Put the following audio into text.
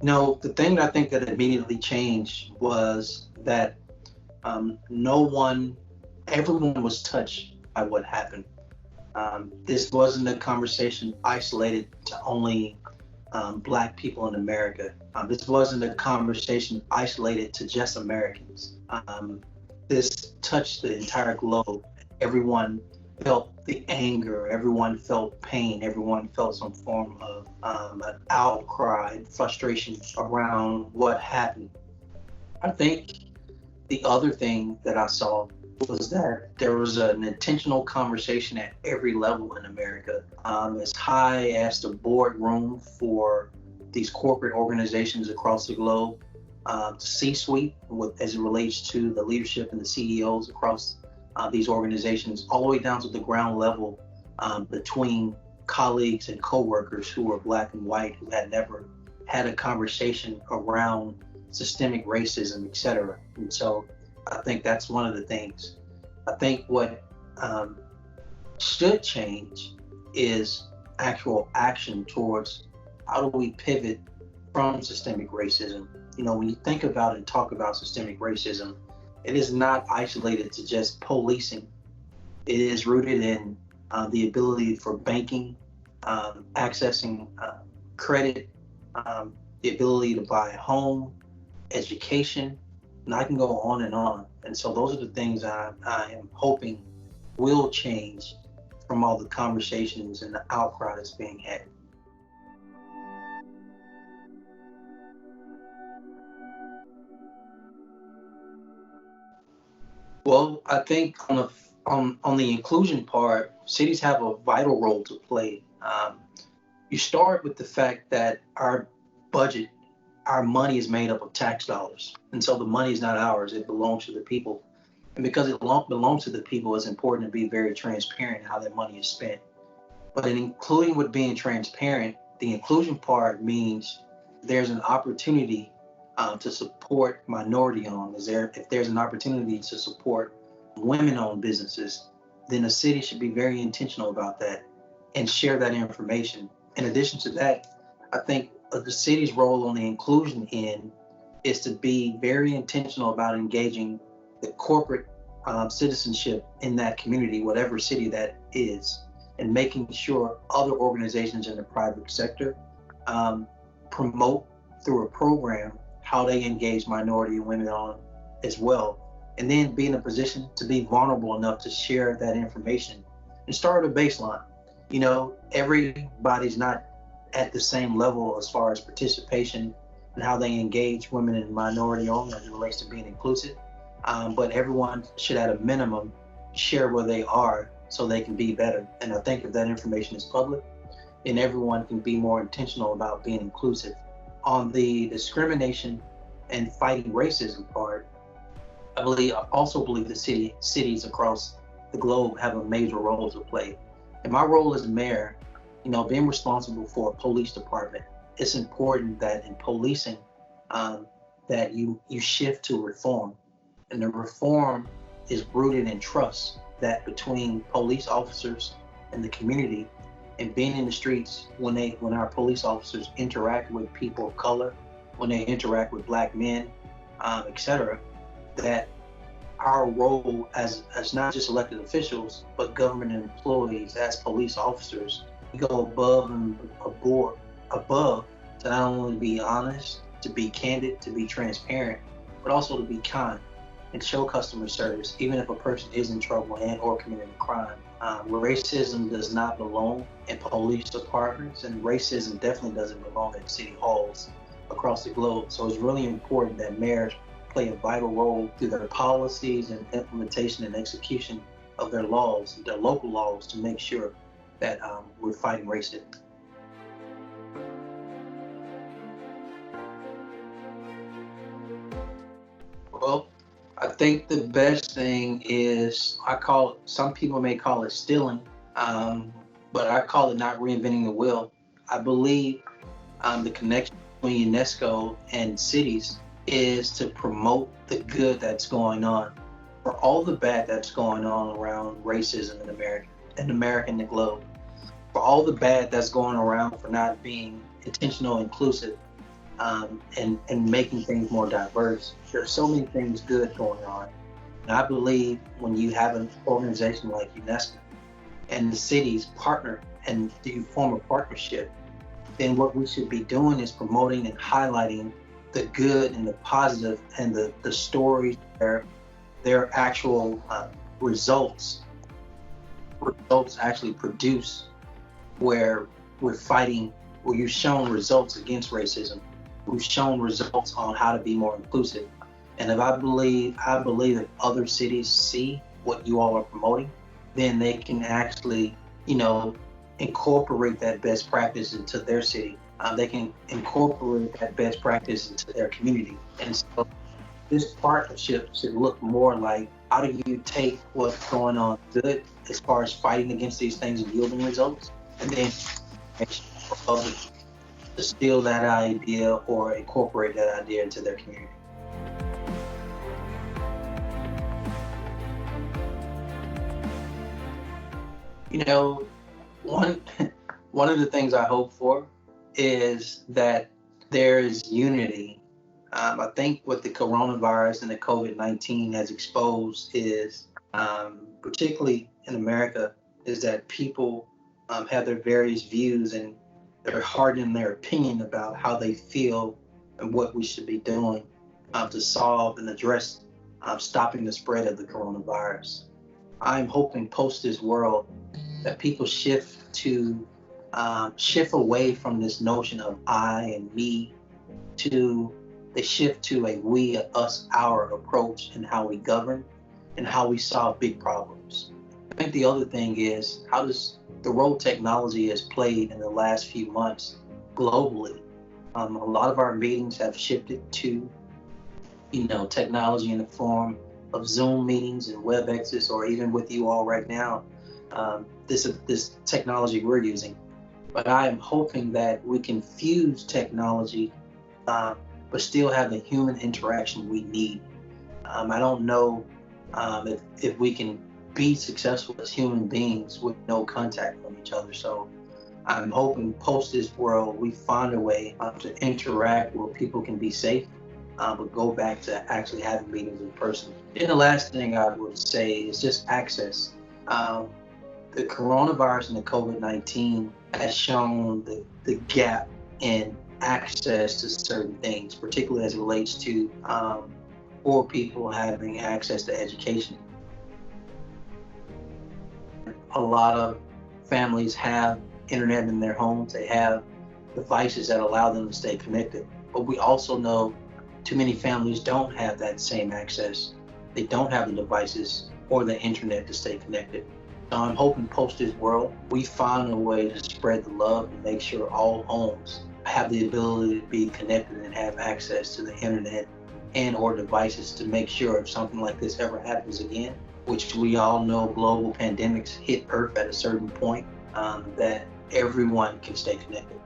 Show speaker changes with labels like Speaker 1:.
Speaker 1: No, the thing that I think that immediately changed was that no one, everyone was touched by what happened. This wasn't a conversation isolated to only Black people in America. This wasn't a conversation isolated to just Americans. This touched the entire globe. Everyone felt the anger, everyone felt pain, everyone felt some form of an outcry, frustration around what happened. I think the other thing that I saw was that there was an intentional conversation at every level in America, as high as the boardroom for these corporate organizations across the globe, C-suite, as it relates to the leadership and the CEOs across these organizations, all the way down to the ground level between colleagues and coworkers who were Black and white, who had never had a conversation around systemic racism, etc. And so I think that's one of the things. I think what should change is actual action towards how do we pivot from systemic racism. You know, when you think about and talk about systemic racism, it is not isolated to just policing. It is rooted in the ability for banking, accessing credit, the ability to buy a home, education, and I can go on and on. And so those are the things I am hoping will change from all the conversations and the outcry that's being had. Well, I think on the inclusion part, cities have a vital role to play. You start with the fact that our budget, our money is made up of tax dollars. And so the money is not ours, it belongs to the people. And because it belongs to the people, it's important to be very transparent in how that money is spent. But in including with being transparent, the inclusion part means there's an opportunity to support minority-owned. If there's an opportunity to support women-owned businesses, then a city should be very intentional about that and share that information. In addition to that, I think the city's role on the inclusion end is to be very intentional about engaging the corporate citizenship in that community, whatever city that is, and making sure other organizations in the private sector promote through a program how they engage minority and women on as well. And then be in a position to be vulnerable enough to share that information and start at a baseline. You know, everybody's not at the same level as far as participation and how they engage women and minority owned as it relates to being inclusive. But everyone should at a minimum share where they are so they can be better. And I think if that information is public, then everyone can be more intentional about being inclusive. On the discrimination and fighting racism part, I also believe that cities across the globe have a major role to play. In my role as mayor, you know, being responsible for a police department, it's important that in policing, that you shift to reform. And the reform is rooted in trust that between police officers and the community, and being in the streets when our police officers interact with people of color, when they interact with Black men, etc., that our role as not just elected officials, but government employees as police officers, we go above to not only be honest, to be candid, to be transparent, but also to be kind and show customer service, even if a person is in trouble and or committing a crime. Racism does not belong in police departments, and racism definitely doesn't belong in city halls across the globe. So it's really important that mayors play a vital role through their policies and implementation and execution of their laws, their local laws, to make sure that we're fighting racism. Well, I think the best thing is, some people may call it stealing, but I call it not reinventing the wheel. I believe the connection between UNESCO and cities is to promote the good that's going on. For all the bad that's going on around racism in America and the globe, for all the bad that's going around for not being intentional, inclusive, and making things more diverse. There's so many things good going on. And I believe when you have an organization like UNESCO and the cities partner and you form a partnership, then what we should be doing is promoting and highlighting the good and the positive and the stories, their actual results actually produce, where we're fighting, where you've shown results against racism. We've shown results on how to be more inclusive. And if I believe if other cities see what you all are promoting, then they can actually, incorporate that best practice into their city. They can incorporate that best practice into their community. And so this partnership should look more like, how do you take what's going on good as far as fighting against these things and yielding results, and then make sure others to steal that idea or incorporate that idea into their community. You know, one one of the things I hope for is that there is unity. I think what the coronavirus and the COVID-19 has exposed is, particularly in America, is that people have their various views and they're hardening their opinion about how they feel and what we should be doing to solve and address stopping the spread of the coronavirus. I'm hoping post this world that people shift away from this notion of I and me to they shift to a we, us, our approach in how we govern and how we solve big problems. I think the other thing is, how does the role technology has played in the last few months globally? A lot of our meetings have shifted to, technology in the form of Zoom meetings and WebExes, or even with you all right now, this technology we're using. But I am hoping that we can fuse technology, but still have the human interaction we need. I don't know if we can be successful as human beings with no contact from each other. So I'm hoping post this world, we find a way to interact where people can be safe, but go back to actually having meetings in person. And the last thing I would say is just access. The coronavirus and the COVID-19 has shown the gap in access to certain things, particularly as it relates to poor people having access to education. A lot of families have internet in their homes. They have devices that allow them to stay connected. But we also know too many families don't have that same access. They don't have the devices or the internet to stay connected. So I'm hoping post this world, we find a way to spread the love and make sure all homes have the ability to be connected and have access to the internet and or devices to make sure if something like this ever happens again, which we all know global pandemics hit Earth at a certain point, that everyone can stay connected.